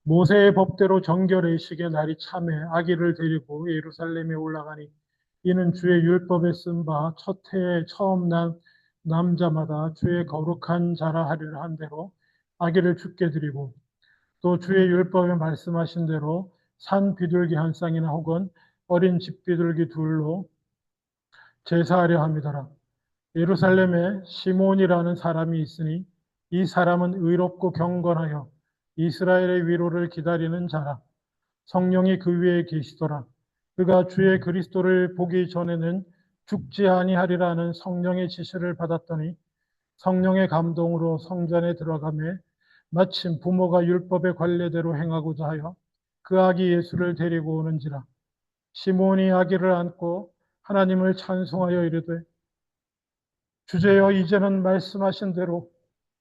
모세의 법대로 정결의식의 날이 참에 아기를 데리고 예루살렘에 올라가니 이는 주의 율법에 쓴 바 첫 해에 처음 난 남자마다 주의 거룩한 자라 하리라 한 대로 아기를 죽게 드리고 또 주의 율법에 말씀하신 대로 산 비둘기 한 쌍이나 혹은 어린 집 비둘기 둘로 제사하려 함이더라. 예루살렘에 시몬이라는 사람이 있으니 이 사람은 의롭고 경건하여 이스라엘의 위로를 기다리는 자라. 성령이 그 위에 계시더라. 그가 주의 그리스도를 보기 전에는 죽지 아니하리라는 성령의 지시를 받았더니 성령의 감동으로 성전에 들어가매 마침 부모가 율법의 관례대로 행하고자 하여 그 아기 예수를 데리고 오는지라. 시몬이 아기를 안고 하나님을 찬송하여 이르되 주제여 이제는 말씀하신 대로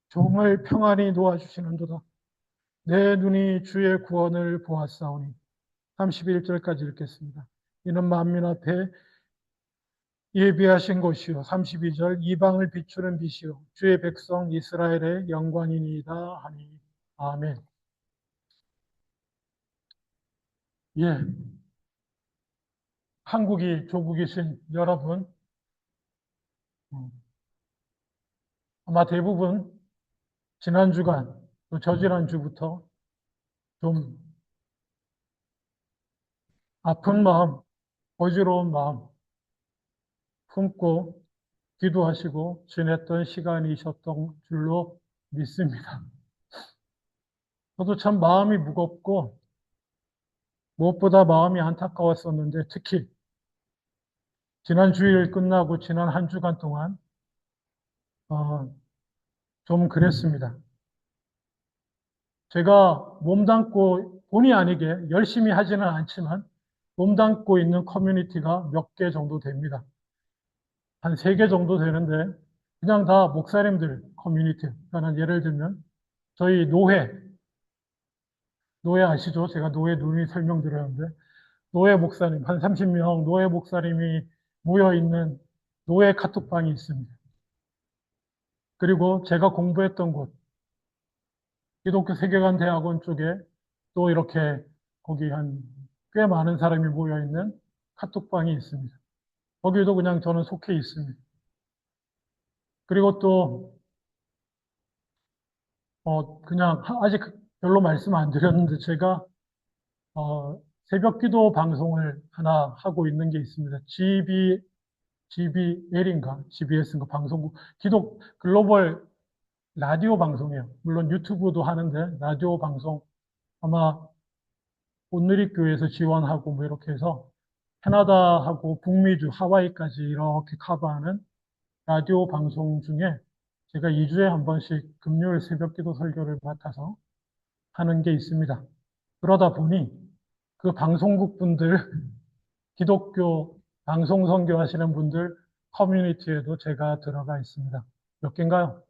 종을 평안히 놓아주시는도다. 내 눈이 주의 구원을 보았사오니 31절까지 읽겠습니다. 이는 만민 앞에 예비하신 것이요 32절 이방을 비추는 빛이요 주의 백성 이스라엘의 영광이니이다 하니 아멘. 예, 한국이 조국이신 여러분, 음, 아마 대부분 지난 주간 또 저지난 주부터 좀 아픈 마음, 어지러운 마음 품고 기도하시고 지냈던 시간이셨던 줄로 믿습니다. 저도 참 마음이 무겁고 무엇보다 마음이 안타까웠었는데 특히 지난 주일 끝나고 지난 한 주간 동안 어, 좀 그랬습니다. 제가 몸담고 본의 아니게 열심히 하지는 않지만 몸담고 있는 커뮤니티가 몇 개 정도 됩니다. 한 3개 정도 되는데 그냥 다 목사님들 커뮤니티. 그러니까 예를 들면 저희 노회 아시죠? 제가 노회 누누이 설명드렸는데 노회 목사님 한 30명 노회 목사님이 모여 있는 노회 카톡방이 있습니다. 그리고 제가 공부했던 곳 기독교 세계관 대학원 쪽에 또 이렇게 거기 한 꽤 많은 사람이 모여 있는 카톡방이 있습니다. 거기도 그냥 저는 속해 있습니다. 그리고 또 그냥 아직 별로 말씀 안 드렸는데 제가 새벽 기도 방송을 하나 하고 있는 게 있습니다. GBL인가 GBS인가 방송국 기독 글로벌 라디오 방송이에요. 물론 유튜브도 하는데 라디오 방송 아마 온누리교회에서 지원하고 뭐 이렇게 해서 캐나다하고 북미주 하와이까지 이렇게 커버하는 라디오 방송 중에 제가 2주에 한 번씩 금요일 새벽 기도 설교를 맡아서 하는 게 있습니다. 그러다 보니 그 방송국 분들, 기독교 방송 선교하시는 분들 커뮤니티에도 제가 들어가 있습니다. 몇 개인가요?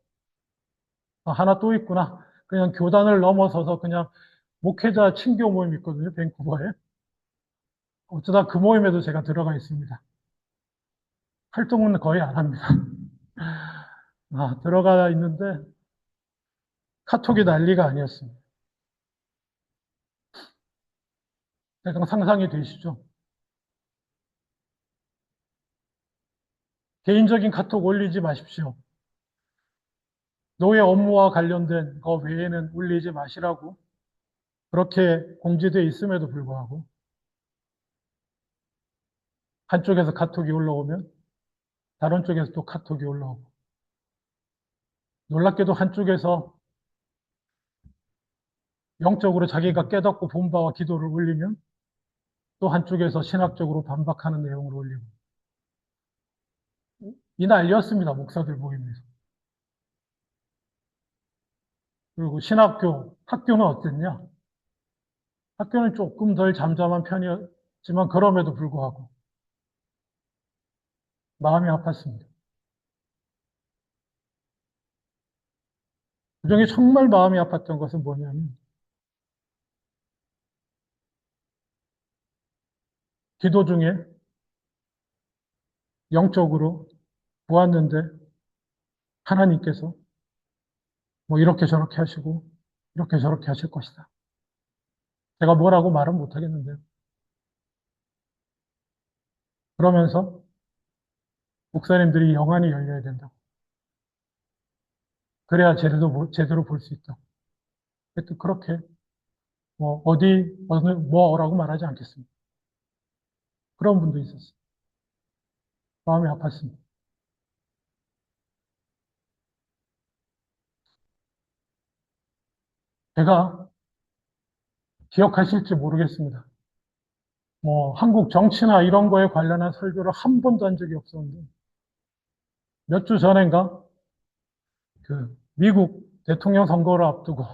하나 또 있구나. 그냥 교단을 넘어서서 그냥 목회자 친교 모임 있거든요, 밴쿠버에. 어쩌다 그 모임에도 제가 들어가 있습니다. 활동은 거의 안 합니다. 들어가 있는데 카톡이 난리가 아니었습니다. 대강 상상이 되시죠? 개인적인 카톡 올리지 마십시오. 노예 업무와 관련된 거 외에는 올리지 마시라고 그렇게 공지되어 있음에도 불구하고 한쪽에서 카톡이 올라오면 다른 쪽에서 또 카톡이 올라오고 놀랍게도 한쪽에서 영적으로 자기가 깨닫고 본 바와 기도를 올리면 또 한쪽에서 신학적으로 반박하는 내용을 올리고 이 난리였습니다. 목사들 모임에서. 그리고 학교는 어땠냐? 학교는 조금 덜 잠잠한 편이었지만 그럼에도 불구하고 마음이 아팠습니다. 그중에 정말 마음이 아팠던 것은 뭐냐면 기도 중에 영적으로 보았는데 하나님께서 뭐 이렇게 저렇게 하시고 이렇게 저렇게 하실 것이다. 제가 뭐라고 말은 못하겠는데요. 그러면서 목사님들이 영안이 열려야 된다고. 그래야 제대로 볼 수 있다. 하여튼 그렇게 뭐 어느 뭐라고 말하지 않겠습니다. 그런 분도 있었어요. 마음이 아팠습니다. 제가 기억하실지 모르겠습니다. 뭐 한국 정치나 이런 거에 관련한 설교를 한 번도 한 적이 없었는데 몇 주 전인가 그 미국 대통령 선거를 앞두고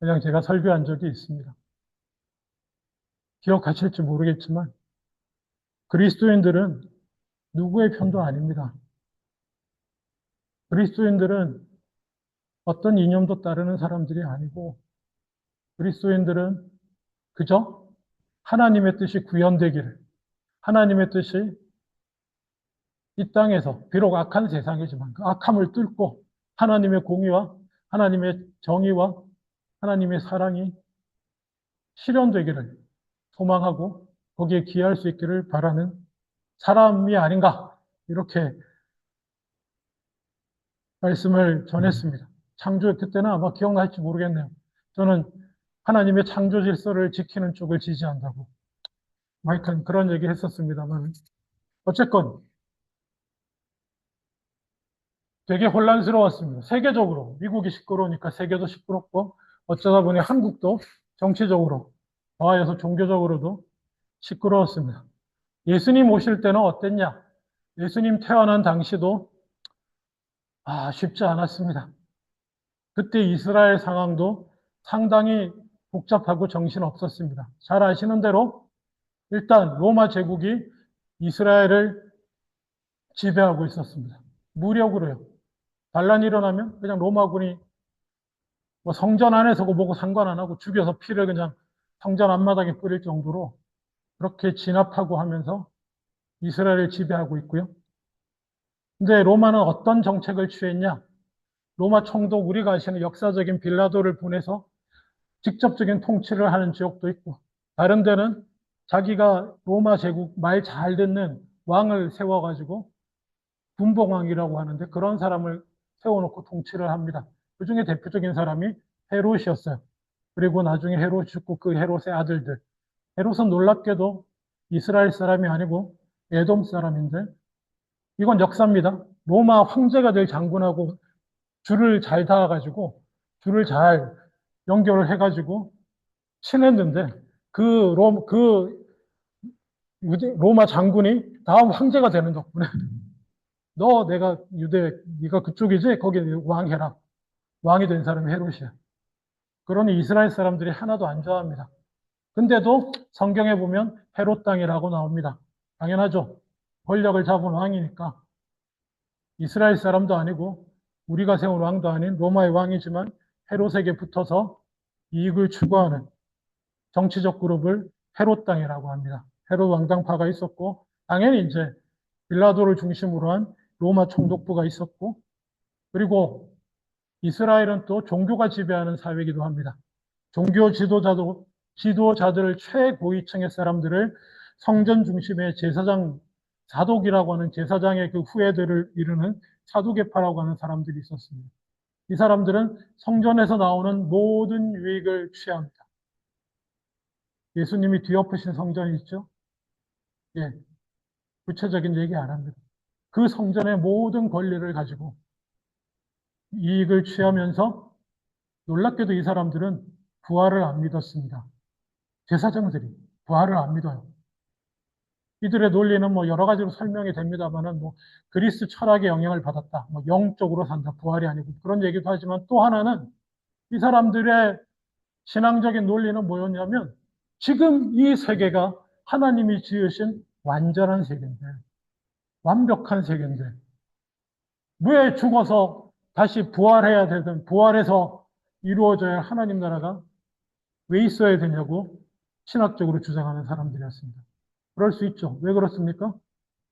그냥 제가 설교한 적이 있습니다. 기억하실지 모르겠지만 그리스도인들은 누구의 편도 아닙니다. 그리스도인들은 어떤 이념도 따르는 사람들이 아니고 그리스도인들은 그저 하나님의 뜻이 구현되기를 하나님의 뜻이 이 땅에서 비록 악한 세상이지만 그 악함을 뚫고 하나님의 공의와 하나님의 정의와 하나님의 사랑이 실현되기를 소망하고 거기에 기여할 수 있기를 바라는 사람이 아닌가 이렇게 말씀을 전했습니다. 그때는 아마 기억날지 모르겠네요. 저는 하나님의 창조 질서를 지키는 쪽을 지지한다고 하여튼 그런 얘기 했었습니다만 어쨌건 되게 혼란스러웠습니다. 세계적으로 미국이 시끄러우니까 세계도 시끄럽고 어쩌다 보니 한국도 정치적으로 더하여서 종교적으로도 시끄러웠습니다. 예수님 오실 때는 어땠냐? 예수님 태어난 당시도 쉽지 않았습니다. 그때 이스라엘 상황도 상당히 복잡하고 정신없었습니다. 잘 아시는 대로 일단 로마 제국이 이스라엘을 지배하고 있었습니다. 무력으로요. 반란이 일어나면 그냥 로마군이 뭐 성전 안에서 보고 상관 안 하고 죽여서 피를 그냥 성전 앞마당에 뿌릴 정도로 그렇게 진압하고 하면서 이스라엘을 지배하고 있고요. 근데 로마는 어떤 정책을 취했냐? 로마 총독 우리가 아시는 역사적인 빌라도를 보내서 직접적인 통치를 하는 지역도 있고 다른 데는 자기가 로마 제국 말 잘 듣는 왕을 세워가지고 분봉왕이라고 하는데 그런 사람을 세워놓고 통치를 합니다. 그 중에 대표적인 사람이 헤롯이었어요. 그리고 나중에 헤롯이 죽고 그 헤롯의 아들들. 헤롯은 놀랍게도 이스라엘 사람이 아니고 에돔 사람인데 이건 역사입니다. 로마 황제가 될 장군하고 줄을 잘 닿아가지고 줄을 잘 연결을 해가지고 친했는데 그 로마 장군이 다음 황제가 되는 덕분에 내가 네가 그쪽이지? 거기 왕해라. 왕이 된 사람이 헤롯이야. 그러니 이스라엘 사람들이 하나도 안 좋아합니다. 근데도 성경에 보면 헤롯 땅이라고 나옵니다. 당연하죠. 권력을 잡은 왕이니까 이스라엘 사람도 아니고 우리가 세운 왕도 아닌 로마의 왕이지만 헤롯에게 붙어서 이익을 추구하는 정치적 그룹을 헤롯 땅이라고 합니다. 헤롯 왕당파가 있었고 당연히 이제 빌라도를 중심으로 한 로마 총독부가 있었고 그리고 이스라엘은 또 종교가 지배하는 사회이기도 합니다. 종교 지도자들을 최고위층의 사람들을 성전 중심의 제사장, 사독이라고 하는 제사장의 그 후예들을 이루는 사두개파라고 하는 사람들이 있었습니다. 이 사람들은 성전에서 나오는 모든 유익을 취합니다. 예수님이 뒤엎으신 성전이 있죠? 예, 구체적인 얘기 안 합니다. 그 성전의 모든 권리를 가지고 이익을 취하면서 놀랍게도 이 사람들은 부활을 안 믿었습니다. 제사장들이 부활을 안 믿어요. 이들의 논리는 뭐 여러 가지로 설명이 됩니다만은 뭐 그리스 철학의 영향을 받았다. 뭐 영적으로 산다. 부활이 아니고 그런 얘기도 하지만 또 하나는 이 사람들의 신앙적인 논리는 뭐였냐면 지금 이 세계가 하나님이 지으신 완전한 세계인데 완벽한 세계인데 왜 죽어서 다시 부활해야 되든 부활해서 이루어져야 할 하나님 나라가 왜 있어야 되냐고 신학적으로 주장하는 사람들이었습니다. 그럴 수 있죠. 왜 그렇습니까?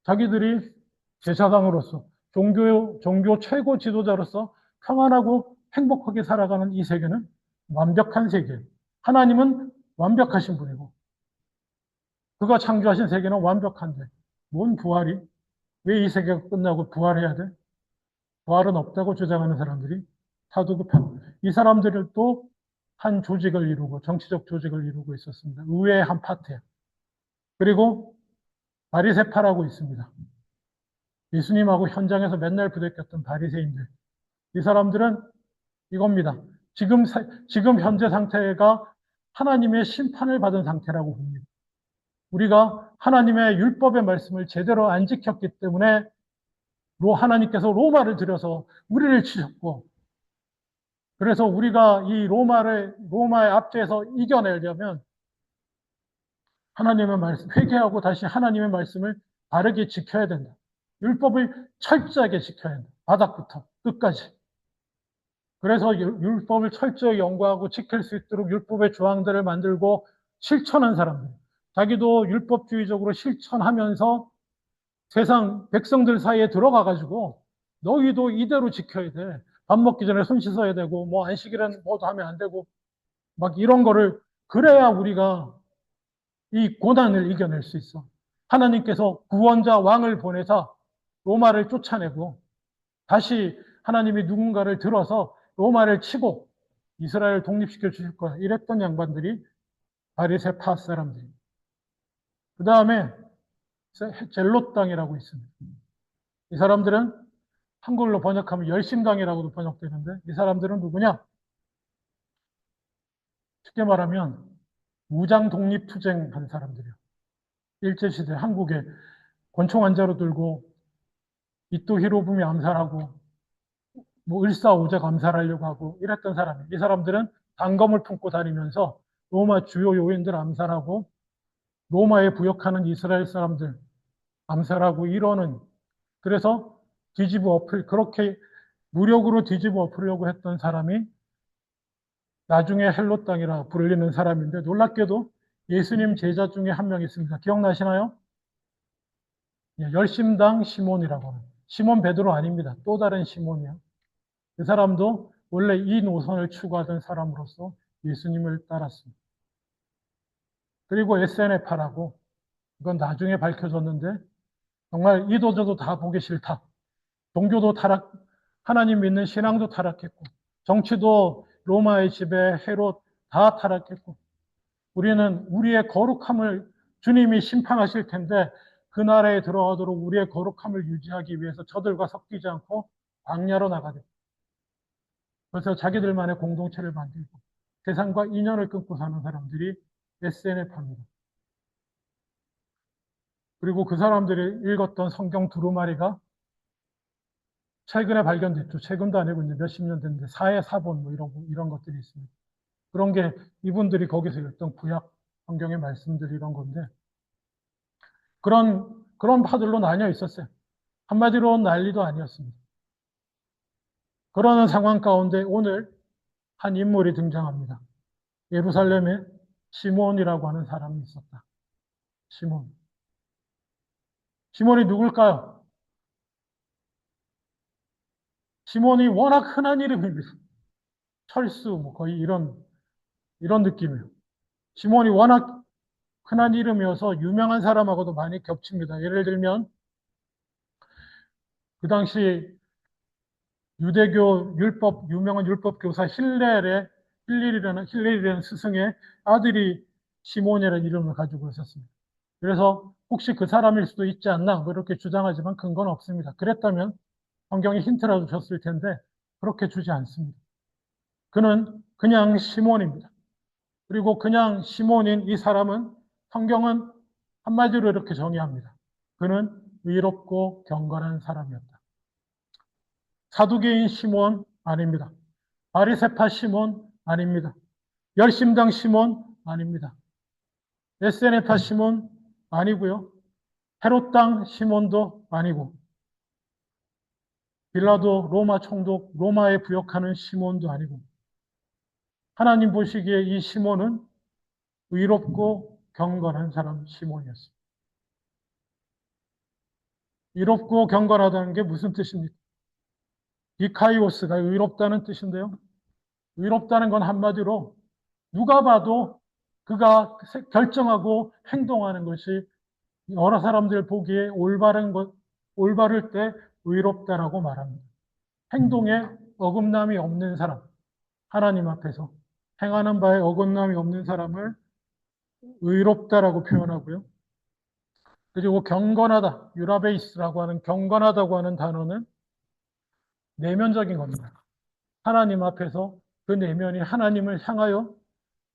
자기들이 제사장으로서 종교 최고 지도자로서 평안하고 행복하게 살아가는 이 세계는 완벽한 세계. 하나님은 완벽하신 분이고 그가 창조하신 세계는 완벽한데 뭔 부활이? 왜 이 세계가 끝나고 부활해야 돼? 부활은 없다고 주장하는 사람들이 사두개파. 이 사람들도 한 조직을 이루고 정치적 조직을 이루고 있었습니다. 의회의 한 파트야. 그리고 바리새파라고 있습니다. 예수님하고 현장에서 맨날 부대꼈던 바리새인들. 이 사람들은 이겁니다. 지금 현재 상태가 하나님의 심판을 받은 상태라고 봅니다. 우리가 하나님의 율법의 말씀을 제대로 안 지켰기 때문에 하나님께서 로마를 들여서 우리를 치셨고, 그래서 우리가 이 로마의 앞에서 이겨내려면 하나님의 말씀, 회개하고 다시 하나님의 말씀을 바르게 지켜야 된다. 율법을 철저하게 지켜야 한다. 바닥부터 끝까지. 그래서 율법을 철저히 연구하고 지킬 수 있도록 율법의 조항들을 만들고 실천한 사람들. 자기도 율법주의적으로 실천하면서 세상 백성들 사이에 들어가가지고 너희도 이대로 지켜야 돼. 밥 먹기 전에 손 씻어야 되고, 뭐 안식일은 뭐도 하면 안 되고, 막 이런 거를, 그래야 우리가 이 고난을 이겨낼 수 있어. 하나님께서 구원자 왕을 보내사 로마를 쫓아내고 다시 하나님이 누군가를 들어서 로마를 치고 이스라엘을 독립시켜 주실 거야. 이랬던 양반들이 바리새파 사람들이. 그 다음에 젤롯당이라고 있습니다. 이 사람들은 한글로 번역하면 열심당이라고도 번역되는데 이 사람들은 누구냐? 쉽게 말하면 무장 독립투쟁한 사람들이에요. 일제시대 한국에 권총 한자로 들고 이토 히로부미 암살하고 뭐 을사오적 암살하려고 하고 이랬던 사람이에요. 이 사람들은 단검을 품고 다니면서 로마 주요 요인들 암살하고 로마에 부역하는 이스라엘 사람들 암살하고 이러는, 그래서 그렇게 무력으로 뒤집어 엎으려고 했던 사람이 나중에 헬롯 당이라 불리는 사람인데 놀랍게도 예수님 제자 중에 한 명 있습니다. 기억나시나요? 열심당 시몬이라고 하는. 시몬 베드로 아닙니다. 또 다른 시몬이요. 그 사람도 원래 이 노선을 추구하던 사람으로서 예수님을 따랐습니다. 그리고 SNF라고, 이건 나중에 밝혀졌는데 정말 이도저도 다 보기 싫다. 종교도 타락, 하나님 믿는 신앙도 타락했고 정치도 로마의 지배, 헤롯 다 타락했고 우리는 우리의 거룩함을 주님이 심판하실 텐데 그 나라에 들어가도록 우리의 거룩함을 유지하기 위해서 저들과 섞이지 않고 광야로 나가게. 그래서 자기들만의 공동체를 만들고 세상과 인연을 끊고 사는 사람들이 SNF입니다. 그리고 그 사람들이 읽었던 성경 두루마리가 최근에 발견됐죠. 최근도 아니고 이제 몇십 년 됐는데 사해사본 뭐 이런 것들이 있습니다. 그런 게 이분들이 거기서 읽던 구약 성경의 말씀들 이런 건데 그런 파들로 나뉘어 있었어요. 한마디로 난리도 아니었습니다. 그러는 상황 가운데 오늘 한 인물이 등장합니다. 예루살렘에 시몬이라고 하는 사람이 있었다. 시몬. 시몬이 누굴까요? 시몬이 워낙 흔한 이름입니다. 철수, 뭐 거의 이런 느낌이에요. 시몬이 워낙 흔한 이름이어서 유명한 사람하고도 많이 겹칩니다. 예를 들면, 그 당시 유대교 유명한 율법 교사 힐렐이라는 스승의 아들이 시몬이라는 이름을 가지고 있었습니다. 그래서 혹시 그 사람일 수도 있지 않나, 뭐 이렇게 주장하지만 근거는 없습니다. 그랬다면 성경이 힌트라도 줬을 텐데, 그렇게 주지 않습니다. 그는 그냥 시몬입니다. 그리고 그냥 시몬인 이 사람은 성경은 한마디로 이렇게 정의합니다. 그는 의롭고 경건한 사람이었다. 사두개인 시몬 아닙니다. 바리새파 시몬 아닙니다. 열심당 시몬 아닙니다. SNF파 시몬 아니고요. 헤롯당 시몬도 아니고 빌라도 로마 총독 로마에 부역하는 시몬도 아니고 하나님 보시기에 이 시몬은 의롭고 경건한 사람 시몬이었습니다. 의롭고 경건하다는 게 무슨 뜻입니까? 디카이오스가 의롭다는 뜻인데요. 의롭다는 건 한마디로 누가 봐도 그가 결정하고 행동하는 것이 여러 사람들 보기에 올바를 때 의롭다라고 말합니다. 행동에 어긋남이 없는 사람, 하나님 앞에서 행하는 바에 어긋남이 없는 사람을 의롭다라고 표현하고요. 그리고 경건하다, 유라베이스라고 하는 경건하다고 하는 단어는 내면적인 겁니다. 하나님 앞에서 그 내면이 하나님을 향하여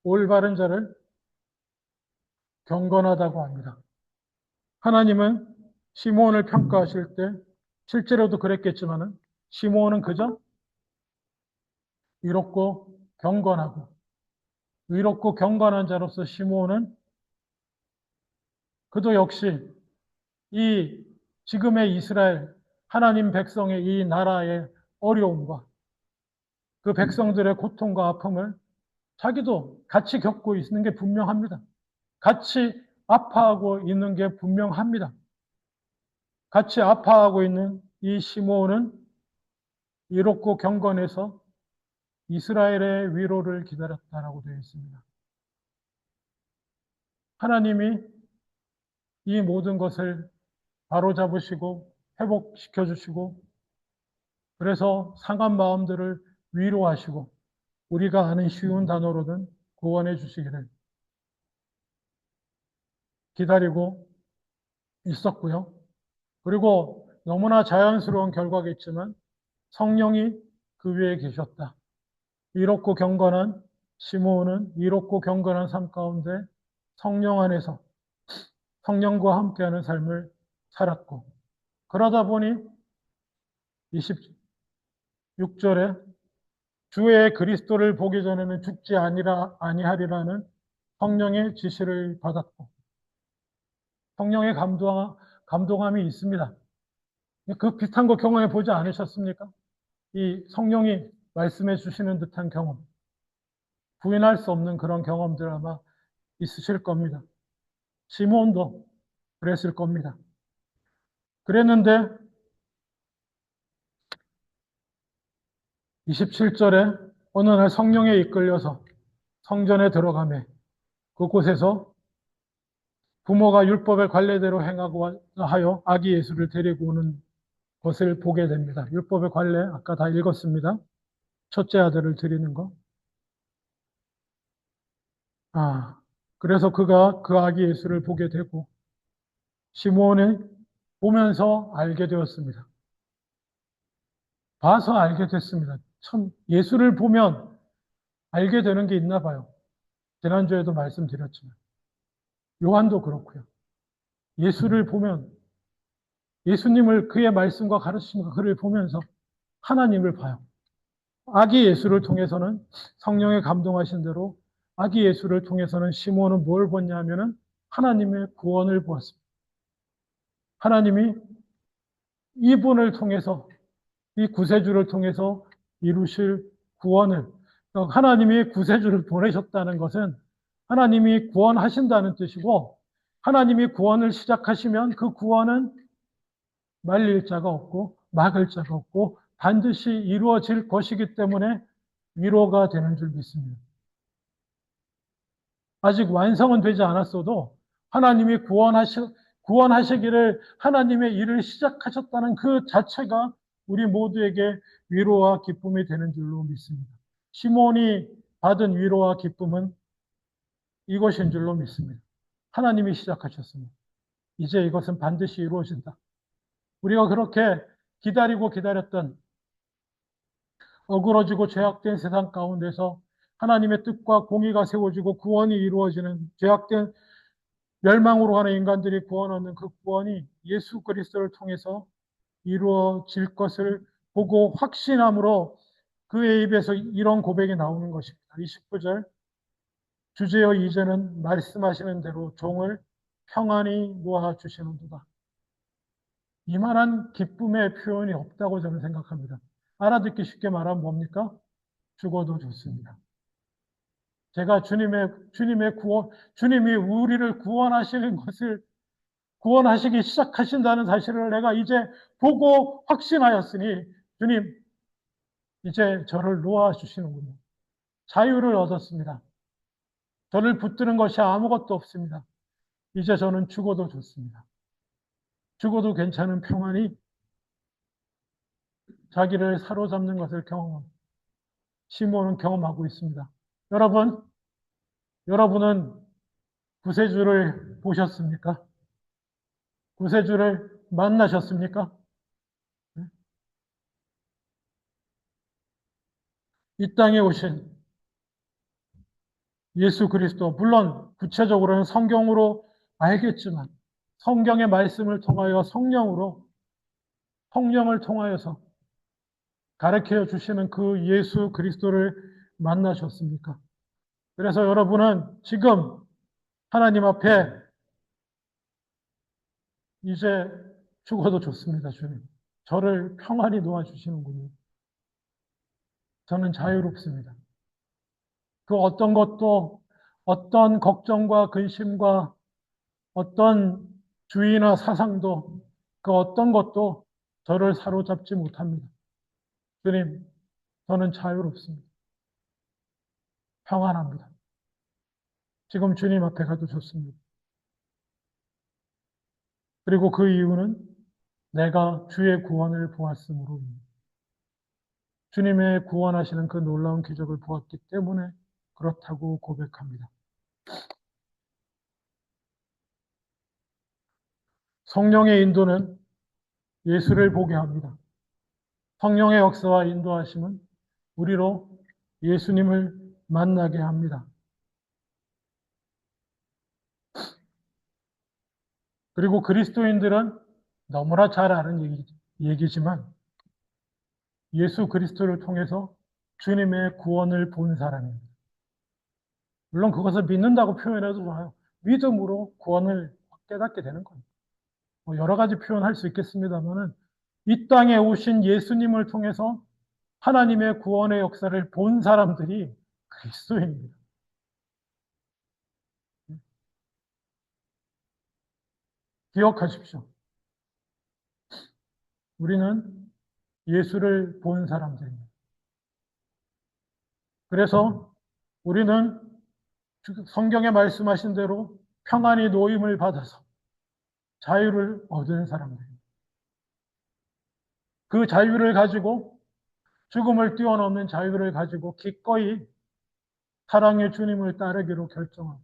올바른 자를 경건하다고 합니다. 하나님은 시므온을 평가하실 때 실제로도 그랬겠지만은 시므온은 그저 의롭고 경건하고 의롭고 경건한 자로서 시므온은 그도 역시 이 지금의 이스라엘 하나님 백성의 이 나라의 어려움과 그 백성들의 고통과 아픔을 자기도 같이 겪고 있는 게 분명합니다. 같이 아파하고 있는 게 분명합니다. 같이 아파하고 있는 이 시므온은 이롭고 경건해서 이스라엘의 위로를 기다렸다라고 되어 있습니다. 하나님이 이 모든 것을 바로잡으시고 회복시켜 주시고 그래서 상한 마음들을 위로하시고 우리가 아는 쉬운 단어로는 구원해 주시기를 기다리고 있었고요. 그리고 너무나 자연스러운 결과겠지만 성령이 그 위에 계셨다. 이롭고 경건한 시므온은 이롭고 경건한 삶 가운데 성령 안에서 성령과 함께하는 삶을 살았고 그러다 보니 26절에 주의 그리스도를 보기 전에는 죽지 아니하리라는 성령의 지시를 받았고 성령의 감동함이 있습니다. 그 비슷한 거 경험해 보지 않으셨습니까? 이 성령이 말씀해 주시는 듯한 경험, 부인할 수 없는 그런 경험들 아마 있으실 겁니다. 시므온도 그랬을 겁니다. 그랬는데 27절에 어느 날 성령에 이끌려서 성전에 들어가매 그곳에서 부모가 율법의 관례대로 행하고 하여 아기 예수를 데리고 오는 것을 보게 됩니다. 율법의 관례 아까 다 읽었습니다. 첫째 아들을 드리는 거. 그래서 그가 그 아기 예수를 보게 되고 시므온이 보면서 알게 되었습니다. 봐서 알게 됐습니다. 참 예수를 보면 알게 되는 게 있나 봐요. 지난주에도 말씀드렸지만 요한도 그렇고요. 예수를 보면 예수님을 그의 말씀과 가르침과 그를 보면서 하나님을 봐요. 아기 예수를 통해서는 성령의 감동하신 대로 아기 예수를 통해서는 시므온은 뭘 봤냐 하면은 하나님의 구원을 보았습니다. 하나님이 이분을 통해서 이 구세주를 통해서 이루실 구원을 하나님이 구세주를 보내셨다는 것은 하나님이 구원하신다는 뜻이고 하나님이 구원을 시작하시면 그 구원은 말릴 자가 없고 막을 자가 없고 반드시 이루어질 것이기 때문에 위로가 되는 줄 믿습니다. 아직 완성은 되지 않았어도 하나님이 구원하시기를 하나님의 일을 시작하셨다는 그 자체가 우리 모두에게 위로와 기쁨이 되는 줄로 믿습니다. 시몬이 받은 위로와 기쁨은 이것인 줄로 믿습니다. 하나님이 시작하셨습니다. 이제 이것은 반드시 이루어진다. 우리가 그렇게 기다리고 기다렸던 어그러지고 죄악된 세상 가운데서 하나님의 뜻과 공의가 세워지고 구원이 이루어지는 죄악된 멸망으로 가는 인간들이 구원 얻는 그 구원이 예수 그리스도를 통해서 이루어질 것을 보고 확신함으로 그의 입에서 이런 고백이 나오는 것입니다. 29절 주제여 이제는 말씀하시는 대로 종을 평안히 놓아주시는도다. 이만한 기쁨의 표현이 없다고 저는 생각합니다. 알아듣기 쉽게 말하면 뭡니까? 죽어도 좋습니다. 제가 주님이 우리를 구원하시는 것을 구원하시기 시작하신다는 사실을 내가 이제 보고 확신하였으니 주님 이제 저를 놓아주시는군요. 자유를 얻었습니다. 저를 붙드는 것이 아무것도 없습니다. 이제 저는 죽어도 좋습니다. 죽어도 괜찮은 평안이 자기를 사로잡는 것을 시므온은 경험하고 있습니다. 여러분은 구세주를 보셨습니까? 구세주를 만나셨습니까? 이 땅에 오신 예수 그리스도, 물론 구체적으로는 성경으로 알겠지만 성경의 말씀을 통하여 성령을 통하여서 가르쳐 주시는 그 예수 그리스도를 만나셨습니까? 그래서 여러분은 지금 하나님 앞에 이제 죽어도 좋습니다, 주님. 저를 평안히 놓아주시는군요. 저는 자유롭습니다. 그 어떤 것도 어떤 걱정과 근심과 어떤 주의나 사상도 그 어떤 것도 저를 사로잡지 못합니다. 주님, 저는 자유롭습니다. 평안합니다. 지금 주님 앞에 가도 좋습니다. 그리고 그 이유는 내가 주의 구원을 보았으므로입니다. 주님의 구원하시는 그 놀라운 기적을 보았기 때문에 그렇다고 고백합니다. 성령의 인도는 예수를 보게 합니다. 성령의 역사와 인도하심은 우리로 예수님을 만나게 합니다. 그리고 그리스도인들은 너무나 잘 아는 얘기지만 예수 그리스도를 통해서 주님의 구원을 본 사람입니다. 물론 그것을 믿는다고 표현해도 좋아요. 믿음으로 구원을 깨닫게 되는 겁니다. 여러 가지 표현할 수 있겠습니다만은 이 땅에 오신 예수님을 통해서 하나님의 구원의 역사를 본 사람들이 그리스도입니다. 기억하십시오. 우리는 예수를 본 사람들입니다. 그래서 우리는 성경에 말씀하신 대로 평안히 노임을 받아서 자유를 얻은 사람들입니다. 그 자유를 가지고 죽음을 뛰어넘는 자유를 가지고 기꺼이 사랑의 주님을 따르기로 결정하고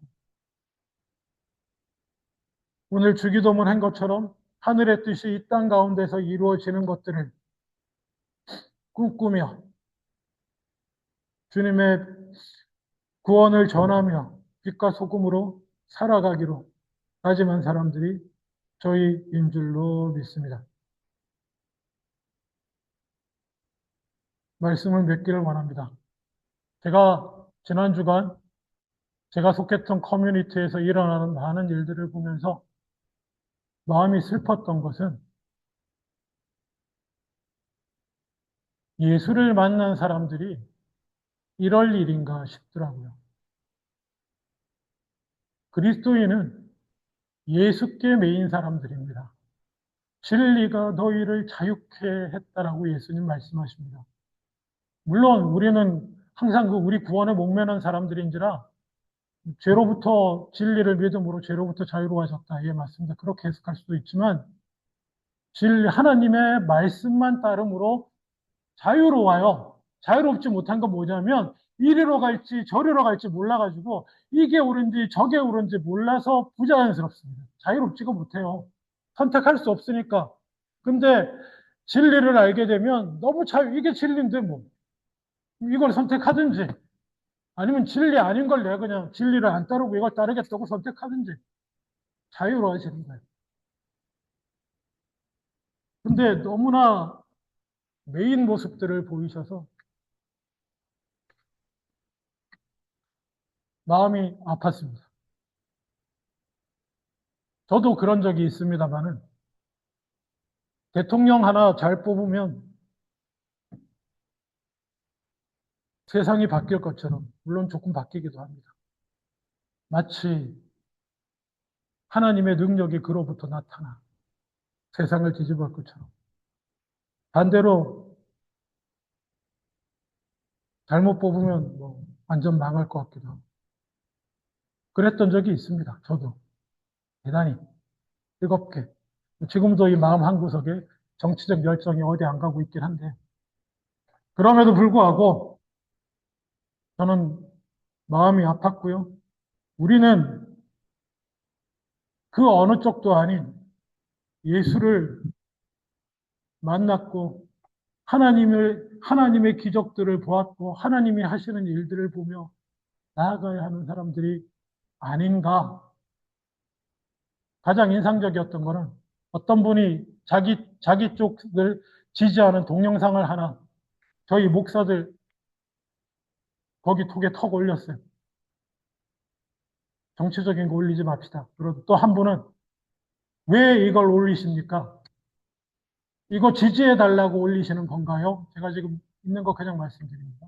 오늘 주기도문 한 것처럼 하늘의 뜻이 이 땅 가운데서 이루어지는 것들을 꿈꾸며 주님의 구원을 전하며 빛과 소금으로 살아가기로 다짐한 사람들이 저희인 줄로 믿습니다. 말씀을 맺기를 원합니다. 제가 지난 주간 제가 속했던 커뮤니티에서 일어나는 많은 일들을 보면서 마음이 슬펐던 것은 예수를 만난 사람들이 이럴 일인가 싶더라고요. 그리스도인은 예수께 매인 사람들입니다. 진리가 너희를 자유케 했다라고 예수님 말씀하십니다. 물론 우리는 항상 우리 구원에 목매는 사람들인지라 죄로부터 진리를 믿음으로 죄로부터 자유로워졌다. 예, 맞습니다. 그렇게 해석할 수도 있지만 하나님의 말씀만 따름으로 자유로워요. 자유롭지 못한 건 뭐냐면 이리로 갈지 저리로 갈지 몰라가지고 이게 옳은지 저게 옳은지 몰라서 부자연스럽습니다. 자유롭지가 못해요. 선택할 수 없으니까. 근데 진리를 알게 되면 너무 이게 진리인데 뭐 이걸 선택하든지 아니면 진리 아닌 걸 내가 그냥 진리를 안 따르고 이걸 따르겠다고 선택하든지 자유로워지는 거예요. 근데 너무나 메인 모습들을 보이셔서 마음이 아팠습니다. 저도 그런 적이 있습니다만은 대통령 하나 잘 뽑으면 세상이 바뀔 것처럼 물론 조금 바뀌기도 합니다. 마치 하나님의 능력이 그로부터 나타나 세상을 뒤집을 것처럼 반대로 잘못 뽑으면 완전 망할 것 같기도 하고 그랬던 적이 있습니다. 저도 대단히 뜨겁게. 지금도 이 마음 한구석에 정치적 열정이 어디 안 가고 있긴 한데, 그럼에도 불구하고 저는 마음이 아팠고요. 우리는 그 어느 쪽도 아닌 예수를 만났고 하나님의 기적들을 보았고 하나님이 하시는 일들을 보며 나아가야 하는 사람들이 아닌가. 가장 인상적이었던 거는 어떤 분이 자기 쪽을 지지하는 동영상을 하나 저희 목사들 거기 톡에 턱 올렸어요. 정치적인 거 올리지 맙시다. 그리고 또 한 분은 왜 이걸 올리십니까? 이거 지지해 달라고 올리시는 건가요? 제가 지금 있는 거 그냥 말씀드립니다.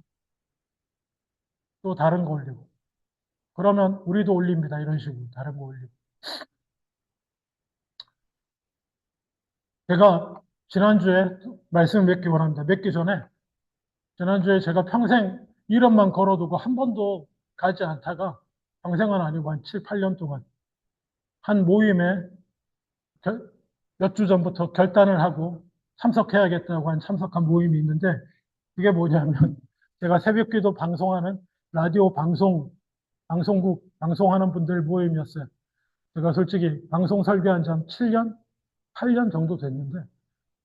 또 다른 거 올리고. 그러면 우리도 올립니다. 이런 식으로 다른 거 올리고. 제가 지난주에 말씀 맺기 원합니다. 맺기 전에 지난주에 제가 평생 이름만 걸어두고 한 번도 가지 않다가 평생은 아니고 한 7, 8년 동안 한 모임에 몇 주 전부터 결단을 하고 참석해야겠다고 한 참석한 모임이 있는데 그게 뭐냐면 제가 새벽기도 방송하는 라디오 방송국 방송하는 분들 모임이었어요. 제가 솔직히 방송 설계한 지 한 7년, 8년 정도 됐는데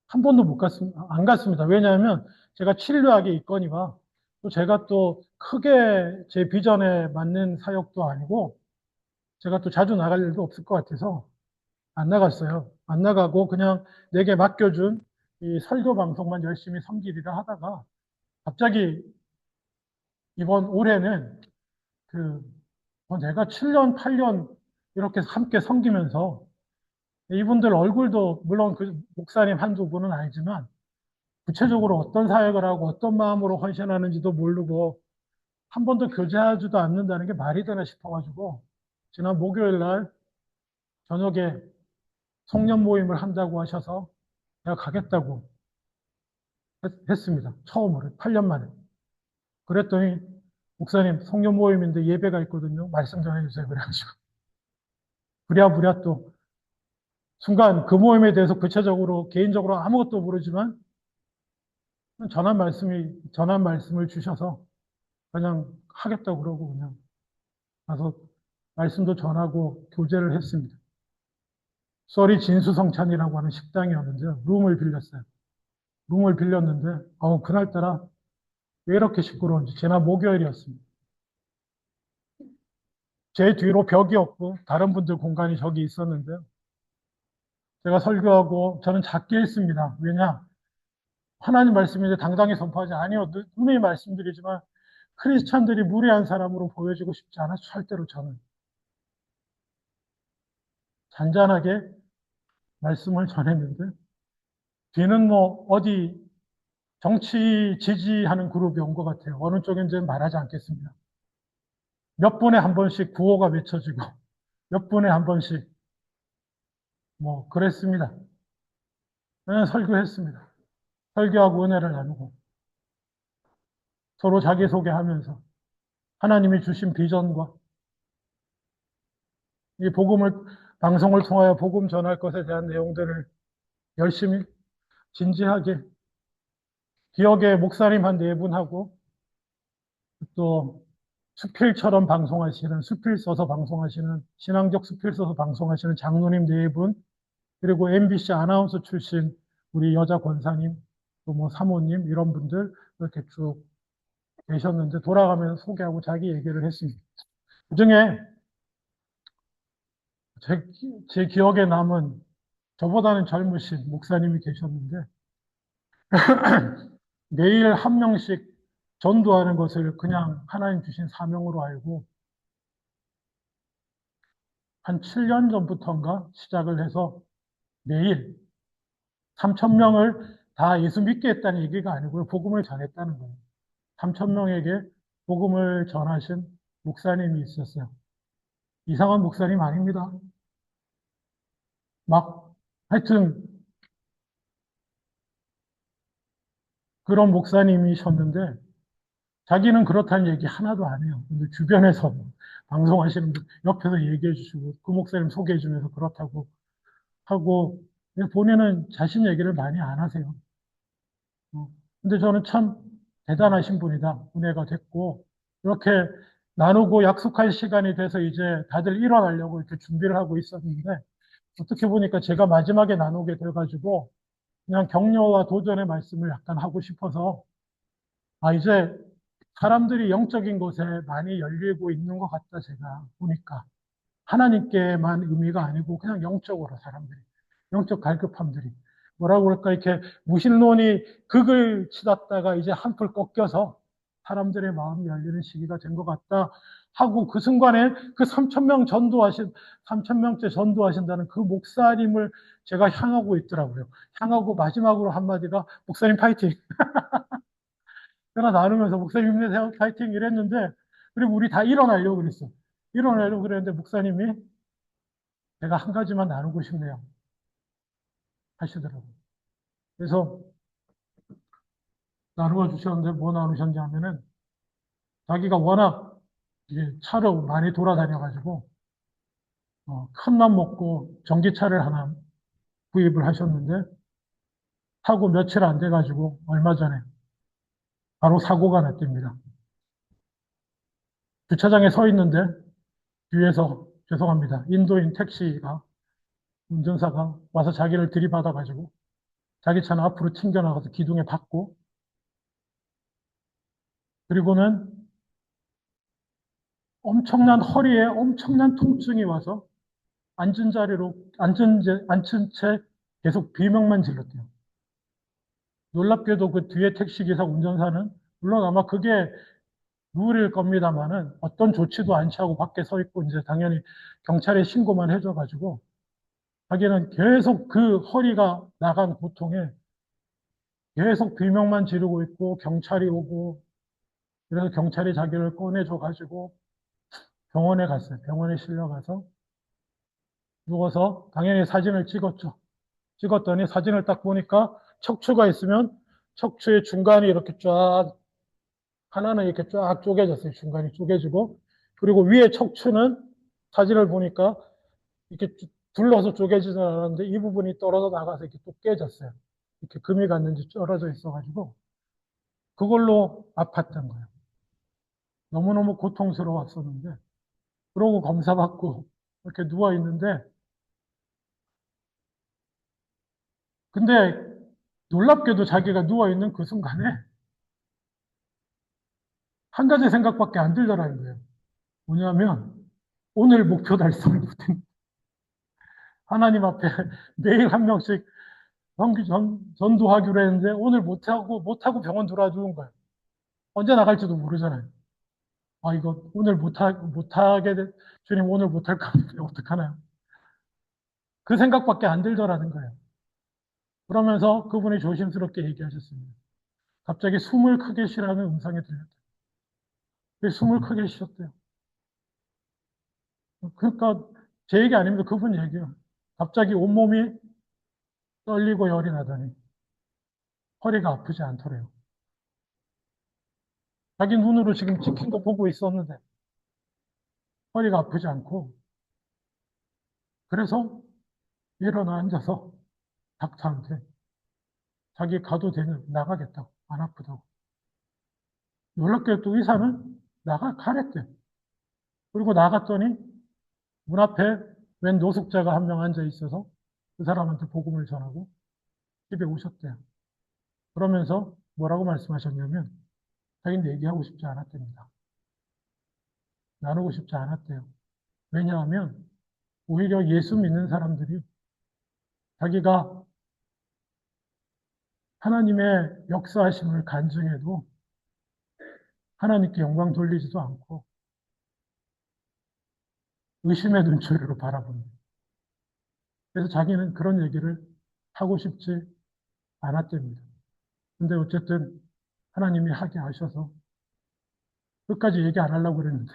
한 번도 못 갔습니다. 안 갔습니다. 왜냐하면 제가 치료학에 있거니와 또 제가 또 크게 제 비전에 맞는 사역도 아니고 제가 또 자주 나갈 일도 없을 것 같아서 안 나갔어요. 안 나가고 그냥 내게 맡겨준 이 설교 방송만 열심히 섬기리라 하다가 갑자기 이번 올해는 그 내가 7년, 8년 이렇게 함께 섬기면서 이분들 얼굴도 물론 그 목사님 한두 분은 알지만 구체적으로 어떤 사역을 하고 어떤 마음으로 헌신하는지도 모르고 한 번도 교제하지도 않는다는 게 말이 되나 싶어가지고 지난 목요일 날 저녁에 송년 모임을 한다고 하셔서 내가 가겠다고 했습니다. 처음으로 8년 만에. 그랬더니 목사님 송년 모임인데 예배가 있거든요. 말씀 좀 해주세요. 그래가지고 부랴부랴 또 순간 그 모임에 대해서 구체적으로 개인적으로 아무것도 모르지만 전한 말씀을 주셔서 그냥 하겠다고 그러고 그냥 가서 말씀도 전하고 교제를 했습니다. 썰이 진수성찬이라고 하는 식당이었는데 룸을 빌렸어요. 룸을 빌렸는데 그날따라 왜 이렇게 시끄러운지 지난 목요일이었습니다. 제 뒤로 벽이 없고 다른 분들 공간이 저기 있었는데요. 제가 설교하고 저는 작게 했습니다. 왜냐? 하나님 말씀인데 당당히 선포하지 아니요. 분명히 말씀드리지만 크리스찬들이 무례한 사람으로 보여지고 싶지 않아 절대로 저는 잔잔하게 말씀을 전했는데 뒤는 뭐 어디 정치 지지하는 그룹이 온 것 같아요. 어느 쪽인지는 말하지 않겠습니다. 몇 분에 한 번씩 구호가 외쳐지고 몇 분에 한 번씩 뭐 그랬습니다. 저는 설교했습니다. 설교하고 은혜를 나누고 서로 자기소개하면서 하나님이 주신 비전과 이 방송을 통하여 복음 전할 것에 대한 내용들을 열심히 진지하게 기억에 목사님 한 네 분하고 또 수필처럼 방송하시는 수필 써서 방송하시는 신앙적 수필 써서 방송하시는 장로님 네 분 그리고 MBC 아나운서 출신 우리 여자 권사님 또 뭐 사모님 이런 분들 이렇게 쭉 계셨는데 돌아가면서 소개하고 자기 얘기를 했습니다. 그중에 제 기억에 남은 저보다는 젊으신 목사님이 계셨는데 매일 한 명씩 전도하는 것을 그냥 하나님 주신 사명으로 알고 한 7년 전부터인가 시작을 해서 매일 3천 명을 다 예수 믿게 했다는 얘기가 아니고요. 복음을 전했다는 거예요. 3천 명에게 복음을 전하신 목사님이 있었어요. 이상한 목사님 아닙니다. 하여튼 그런 목사님이셨는데 자기는 그렇다는 얘기 하나도 안 해요. 근데 주변에서 방송하시는 분 옆에서 얘기해 주시고 그 목사님 소개해 주면서 그렇다고 하고 본인은 자신 얘기를 많이 안 하세요. 근데 저는 참 대단하신 분이다. 은혜가 됐고 이렇게 나누고 약속할 시간이 돼서 이제 다들 일어나려고 이렇게 준비를 하고 있었는데 어떻게 보니까 제가 마지막에 나누게 돼가지고 그냥 격려와 도전의 말씀을 약간 하고 싶어서 이제 사람들이 영적인 곳에 많이 열리고 있는 것 같다 제가 보니까 하나님께만 의미가 아니고 그냥 영적으로 사람들이 영적 갈급함들이 뭐라고 그럴까 이렇게 무신론이 극을 치닫다가 이제 한풀 꺾여서 사람들의 마음이 열리는 시기가 된 것 같다 하고 그 순간에 그 3천 명 전도하신 3천 명째 전도하신다는 그 목사님을 제가 향하고 있더라고요. 향하고 마지막으로 한마디가 목사님 파이팅. 제가 나누면서 목사님 힘내세요 파이팅 이랬는데 그리고 우리 다 일어나려고 그랬어. 일어나려고 그랬는데 목사님이 제가 한 가지만 나누고 싶네요. 하시더라고요. 그래서 나누어 주셨는데 뭐 나누셨냐면은 자기가 워낙 이제 차로 많이 돌아다녀가지고 큰 맘 먹고 전기차를 하나 구입을 하셨는데 타고 며칠 안 돼가지고 얼마 전에 바로 사고가 났답니다. 주차장에 서 있는데 뒤에서 죄송합니다. 인도인 택시가 운전사가 와서 자기를 들이받아가지고 자기 차는 앞으로 튕겨나가서 기둥에 박고 그리고는 엄청난 허리에 엄청난 통증이 와서 앉은 자리로 앉은 채 계속 비명만 질렀대요. 놀랍게도 그 뒤에 택시기사 운전사는 물론 아마 그게 룰일 겁니다만은 어떤 조치도 안 취하고 밖에 서 있고 이제 당연히 경찰에 신고만 해줘가지고 자기는 계속 그 허리가 나간 고통에 계속 비명만 지르고 있고 경찰이 오고 그래서 경찰이 자기를 꺼내줘가지고 병원에 갔어요. 병원에 실려가서 누워서 당연히 사진을 찍었죠. 찍었더니 사진을 딱 보니까 척추가 있으면 척추의 중간이 이렇게 쫙, 하나는 이렇게 쫙 쪼개졌어요. 중간이 쪼개지고. 그리고 위에 척추는 사진을 보니까 이렇게 둘러서 쪼개지진 않았는데 이 부분이 떨어져 나가서 이렇게 또 깨졌어요. 이렇게 금이 갔는지 떨어져 있어가지고 그걸로 아팠던 거예요. 너무너무 고통스러웠었는데 그러고 검사받고 이렇게 누워 있는데 근데 놀랍게도 자기가 누워 있는 그 순간에 한 가지 생각밖에 안 들더라는 거예요. 뭐냐면 오늘 목표 달성을 못했 하나님 앞에 매일 한 명씩 전도하기로 했는데 오늘 못하고 병원 들어와 주는 거예요. 언제 나갈지도 모르잖아요. 이거 오늘 못하게 주님 오늘 못할 것 같은데 어떡하나요? 그 생각밖에 안 들더라는 거예요. 그러면서 그분이 조심스럽게 얘기하셨습니다. 갑자기 숨을 크게 쉬라는 음성이 들렸대요. 숨을 크게 쉬었대요. 그러니까 제 얘기 아닙니다. 그분 얘기예요. 갑자기 온몸이 떨리고 열이 나더니 허리가 아프지 않더래요. 자기 눈으로 지금 찍힌 거 보고 있었는데 허리가 아프지 않고 그래서 일어나 앉아서 닥터한테 자기 가도 되는 나가겠다고 안 아프다고 놀랍게 또 의사는 가랬대. 그리고 나갔더니 문 앞에 웬 노숙자가 한 명 앉아 있어서 그 사람한테 복음을 전하고 집에 오셨대요. 그러면서 뭐라고 말씀하셨냐면 자기는 얘기하고 싶지 않았답니다. 나누고 싶지 않았대요. 왜냐하면 오히려 예수 믿는 사람들이 자기가 하나님의 역사하심을 간증해도 하나님께 영광 돌리지도 않고 의심의 눈초리로 바라봅니다. 그래서 자기는 그런 얘기를 하고 싶지 않았답니다. 근데 어쨌든 하나님이 하게 하셔서 끝까지 얘기 안 하려고 그랬는데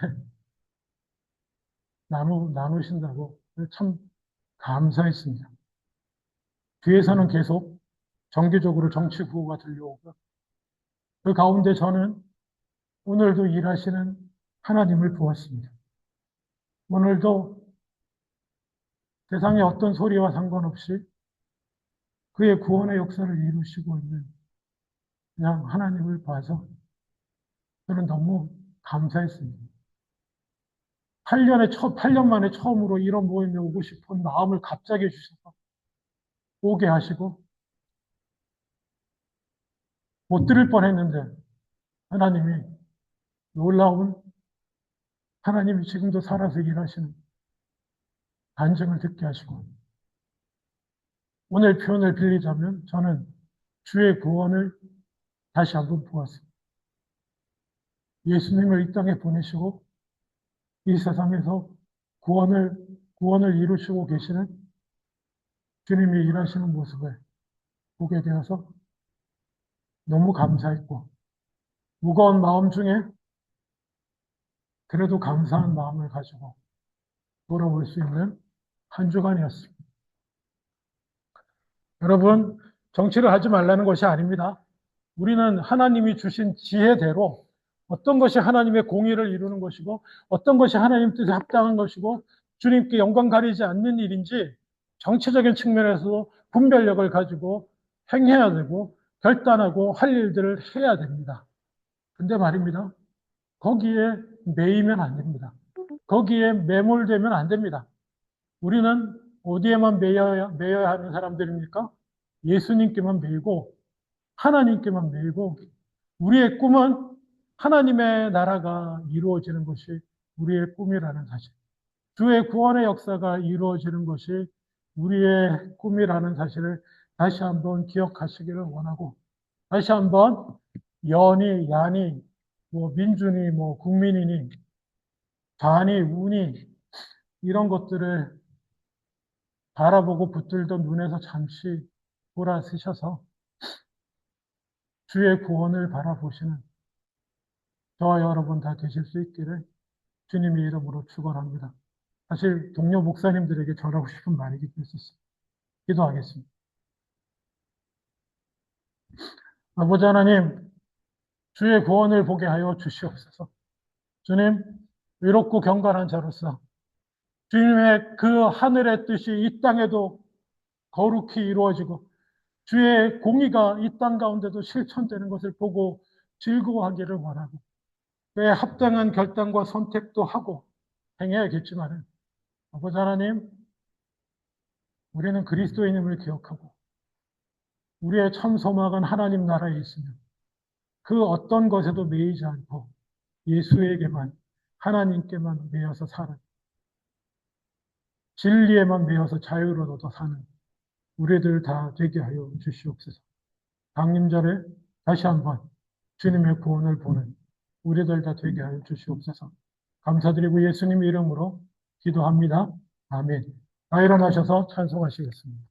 나누신다고 참 감사했습니다. 뒤에서는 계속 정기적으로 정치 구호가 들려오고 그 가운데 저는 오늘도 일하시는 하나님을 보았습니다. 오늘도 세상의 어떤 소리와 상관없이 그의 구원의 역사를 이루시고 있는 그냥 하나님을 봐서 저는 너무 감사했습니다. 8년 만에 처음으로 이런 모임에 오고 싶은 마음을 갑자기 주셔서 오게 하시고 못 들을 뻔했는데 하나님이 놀라운 하나님이 지금도 살아서 일하시는 간증을 듣게 하시고 오늘 표현을 빌리자면 저는 주의 구원을 다시 한번 보았습니다. 예수님을 이 땅에 보내시고 이 세상에서 구원을 이루시고 계시는 주님이 일하시는 모습을 보게 되어서 너무 감사했고 무거운 마음 중에 그래도 감사한 마음을 가지고 돌아올 수 있는 한 주간이었습니다. 여러분, 정치를 하지 말라는 것이 아닙니다. 우리는 하나님이 주신 지혜대로 어떤 것이 하나님의 공의를 이루는 것이고 어떤 것이 하나님 뜻에 합당한 것이고 주님께 영광 가리지 않는 일인지 정치적인 측면에서도 분별력을 가지고 행해야 되고 결단하고 할 일들을 해야 됩니다. 근데 말입니다. 거기에 매이면 안 됩니다. 거기에 매몰되면 안 됩니다. 우리는 어디에만 매여야 하는 사람들입니까? 예수님께만 매이고 하나님께만 매이고 우리의 꿈은 하나님의 나라가 이루어지는 것이 우리의 꿈이라는 사실. 주의 구원의 역사가 이루어지는 것이 우리의 꿈이라는 사실을 다시 한번 기억하시기를 원하고 다시 한번 연이, 야니, 민주니, 국민이니, 좌니, 우니 이런 것들을 바라보고 붙들던 눈에서 잠시 돌아서셔서 주의 구원을 바라보시는 저와 여러분 다 되실 수 있기를 주님의 이름으로 축원합니다. 사실 동료 목사님들에게 전하고 싶은 말이기도 했었습니다. 기도하겠습니다. 아버지 하나님, 주의 구원을 보게 하여 주시옵소서. 주님, 의롭고 경건한 자로서 주님의 그 하늘의 뜻이 이 땅에도 거룩히 이루어지고 주의 공의가 이 땅 가운데도 실천되는 것을 보고 즐거워하기를 원하고 그에 합당한 결단과 선택도 하고 행해야겠지만 아버지 하나님, 우리는 그리스도인임을 기억하고 우리의 참 소망은 하나님 나라에 있으며 그 어떤 것에도 매이지 않고 예수에게만 하나님께만 매여서 사는 진리에만 매여서 자유를 얻어 사는 우리들 다 되게 하여 주시옵소서. 강림절에 다시 한번 주님의 구원을 보는 우리들 다 되게 하여 주시옵소서. 감사드리고 예수님 이름으로 기도합니다. 아멘. 다 일어나셔서 찬송하시겠습니다.